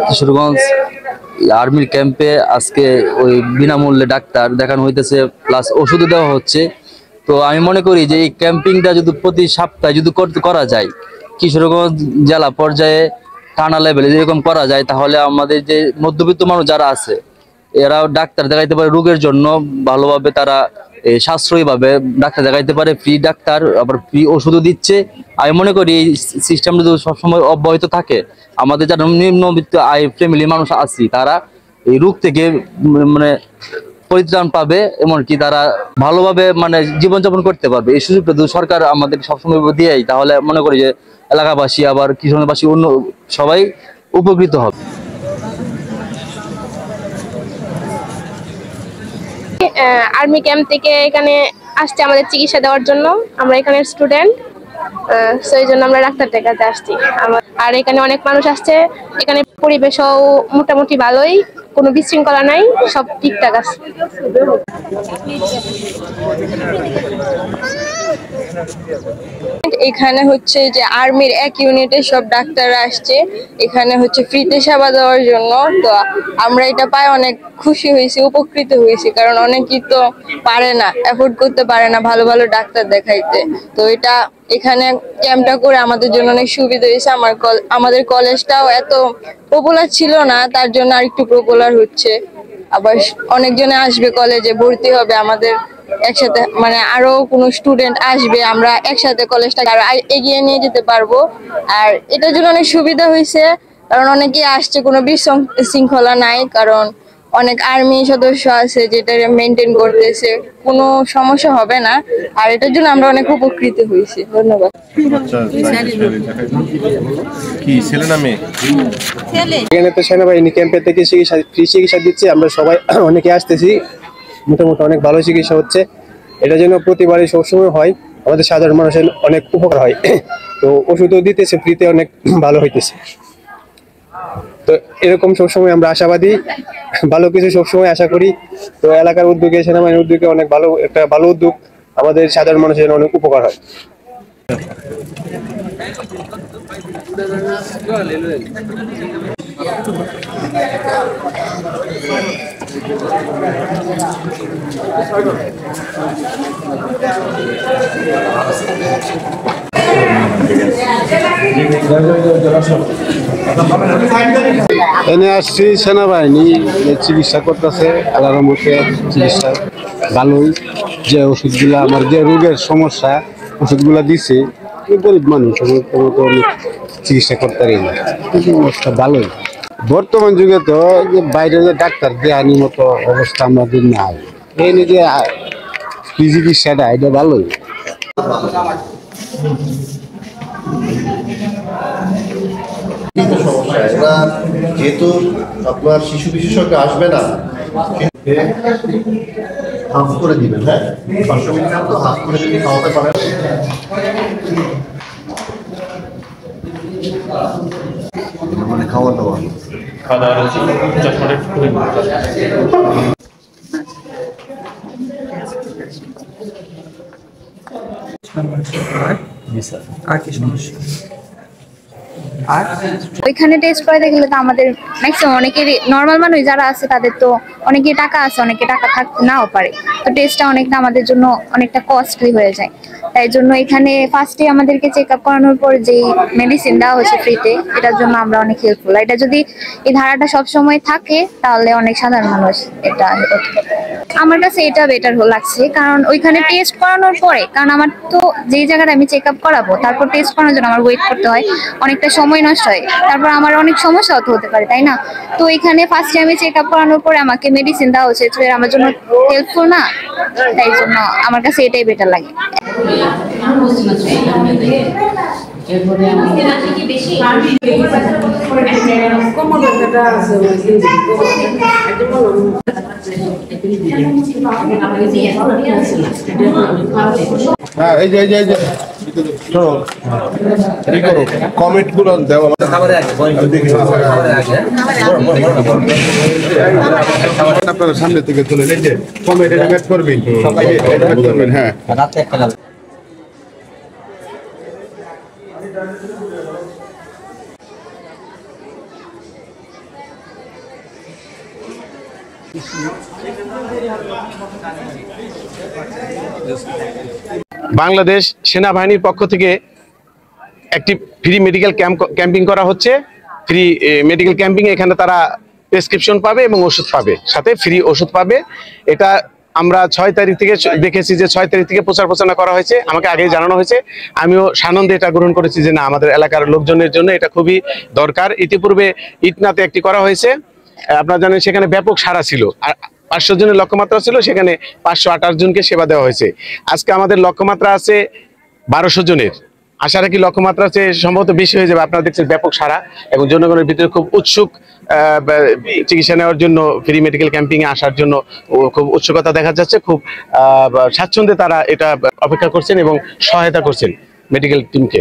কিশোরগঞ্জ আর্মির ক্যাম্পে আজকে ওই বিনামূল্যে ডাক্তার দেখানো হইতেছে, প্লাস ওষুধও দেওয়া হচ্ছে। তো আমি মনে করি যে এই ক্যাম্পিংটা যদি প্রতি সপ্তাহে যদি করা যায়, কিশোরগঞ্জ জেলা পর্যায়ে টানা লেভেলে যেরকম করা যায়, তাহলে আমাদের যে মধ্যবিত্ত মানুষ যারা আছে এরাও ডাক্তার দেখাইতে পারে রোগের জন্য ভালোভাবে, তারা সাশ্রয়ী ভাবে ডাক্তার দেখাইতে পারে, ফ্রি ডাক্তার, আবার ফ্রি ওষুধও দিচ্ছে। আমি মনে করি এই সিস্টেমটা যদি সবসময় অব্যাহত থাকে, আমাদের যারা নিম্নবিত্ত আয় ফ্যামিলি মানুষ আছি তারা এই রোগ থেকে মানে পরিত্রাণ পাবে, এমনকি তারা ভালোভাবে মানে জীবনযাপন করতে পারবে। এই সুযোগটা যদি সরকার আমাদের সবসময় দেয়, তাহলে মনে করি যে এলাকাবাসী আবার কিশোরগঞ্জবাসী অন্য সবাই উপকৃত হবে। আর্মি ক্যাম্প থেকে এখানে আসছে আমাদের চিকিৎসা দেওয়ার জন্য। আমরা এখানে স্টুডেন্ট, সেই জন্য আমরা ডাক্তার দেখাতে আসছি। আর এখানে অনেক মানুষ আসছে। এখানে পরিবেশও মোটামুটি ভালোই, কোনো বিশৃঙ্খলা নাই, সব ঠিকঠাক আছে। এখানে হচ্ছে যে আর্মির এক ইউনিটের সব ডাক্তাররা আসছে এখানে হচ্ছে ফ্রিতে সেবা দেওয়ার জন্য। তো আমরা এটা পাই অনেক খুশি হয়েছি, উপকৃত হয়েছি, কারণ অনেকেই তো পারে না, এফোর্ড করতে পারে না ভালো ভালো ডাক্তার দেখাইতে। তো এটা এখানে ক্যাম্পটা করে আমাদের জন্য অনেক সুবিধা হয়েছে। আমাদের কলেজটাও এত পপুলার ছিল না, তার জন্য আর একটু পপুলার হচ্ছে। আবার অনেকজনে আসবে, কলেজে ভর্তি হবে আমাদের একসাথে, মানে আরো কোনো স্টুডেন্ট আসবে, আমরা একসাথে কলেজটাকে আরো এগিয়ে নিয়ে যেতে পারবো। আর এটার জন্য অনেক সুবিধা হয়েছে, কারণ অনেকে আসছে, কোনো বিশৃঙ্খলা নাই, কারণ অনেক আর্মি সদস্য আছে যেটা মেনটেন করতেছে, কোনো সমস্যা হবে না। আর এটার জন্য আমরা অনেক উপকৃত হয়েছি। ধন্যবাদ। এখানে তো সেনাবাহিনী ক্যাম্পে থেকে ফ্রি চিকিৎসা দিচ্ছে, আমরা সবাই অনেকে আসতেছি, মোটামুটি অনেক ভালো চিকিৎসা হচ্ছে। এটা যেন প্রতিবারই সবসময় হয়, আমাদের সাধারণ মানুষের অনেক উপকার হয়। তো ওষুধও দিতেছে ফ্রিতে, অনেক ভালো হইতেছে। তো এরকম সবসময় আমরা আশাবাদী, ভালো কিছু সবসময় আশা করি। তো এলাকার উদ্যোগে, সেনাবাহিনীর উদ্যোগে অনেক ভালো একটা ভালো উদ্যোগ, আমাদের সাধারণ মানুষের অনেক উপকার হয়। এনে আসছি সেনাবাহিনী চিকিৎসা করতেছে, আল্লাহর রহমতে চিকিৎসা ভালোই। যে ওষুধগুলা আমার যে রোগের সমস্যা ওষুধগুলা দিছে, গরিব মানুষ অনেক চিকিৎসা করতে পারি না, অবস্থা ভালোই। বর্তমান যুগে তো যে বাইরে যে ডাক্তার দেওয়ার মতো অবস্থা আমাদের নাই, এই যে চিকিৎসাটা এটা ভালোই। সমস্যা এটা যেহেতু আপনার শিশু বিশেষজ্ঞ আসবে না, হাফ করে দিবেন। হ্যাঁ, 500 মিলিগ্রাম তো হাফ করে যদি খাওয়াতে পারেন। মানে খাওয়া দাওয়া আর কি সমস্যা? ওইখানে টেস্ট করাতে গেলে তো আমাদের ম্যাক্সিমাম অনেকেরই, নর্মাল মানুষ যারা আছে তাদের তো অনেকের টাকা আছে, অনেকে টাকা থাকতে নাও পারে। তো টেস্টটা অনেকটা আমাদের জন্য অনেকটা কস্টলি হয়ে যায়। তাই জন্য এখানে ফার্স্টে আমাদেরকে চেক আপ করানোর পর যেই মেডিসিন দেওয়া হচ্ছে ফ্রিতে, এটার জন্য আমরা অনেক হেল্পফুল। এটা যদি এই ধারাটা সবসময় থাকে তাহলে অনেক সাধারণ মানুষ এটা, আমার কাছে এটা বেটার লাগছে। কারণ ওইখানে টেস্ট করানোর পরে, কারণ আমার তো যেই জায়গাটা আমি চেক আপ করাবো তারপর টেস্ট করানোর জন্য আমার ওয়েট করতে হয়, অনেকটা সময় নষ্ট হয়, তারপর আমার অনেক সমস্যা হতে পারে, তাই না? তো এখানে ফার্স্টে আমি চেক আপ করানোর পরে আমাকে মেডিসিন দেওয়া হচ্ছে, আমার জন্য হেল্পফুল না? তাই জন্য আমার কাছে এটাই বেটার লাগে। কমেন্ট গুলো দেওয়া আপনারা সামনে থেকে চলে কমেন্ট করবেন। হ্যাঁ, বাংলাদেশ সেনাবাহিনীর পক্ষ থেকে একটি ফ্রি মেডিকেল ক্যাম্পিং করা হচ্ছে। ফ্রি মেডিকেল ক্যাম্পিং এখানে তারা প্রেসক্রিপশন পাবে এবং ওষুধ পাবে, সাথে ফ্রি ওষুধ পাবে। এটা আমরা 6 তারিখ থেকে দেখেছি যে 6 তারিখ থেকে প্রচার প্রচারণা করা হয়েছে, আমাকে আগেই জানানো হয়েছে। আমিও সানন্দে এটা গ্রহণ করেছি যে না, আমাদের এলাকার লোকজনের জন্য এটা খুবই দরকার। ইতিপূর্বে ইটনাতে একটি করা হয়েছে, আপনারা জানেন সেখানে ব্যাপক সাড়া ছিল, আর 500 জনের লক্ষ্যমাত্রা ছিল, সেখানে 528 জনকে সেবা দেওয়া হয়েছে। আজকে আমাদের লক্ষ্যমাত্রা আছে 1200 জনের। আশা রাখি লক্ষ্যমাত্রা চেয়ে সম্ভবত বেশি হয়ে যাবে। আপনারা দেখছেন ব্যাপক সাড়া এবং জনগণের ভিতরে খুব উৎসুক চিকিৎসা নেওয়ার জন্য, ফ্রি মেডিকেল ক্যাম্পিং এ আসার জন্য খুব উৎসুকতা দেখা যাচ্ছে। খুব স্বাচ্ছন্দ্যে তারা এটা অপেক্ষা করছেন এবং সহায়তা করছেন মেডিকেল টিমকে।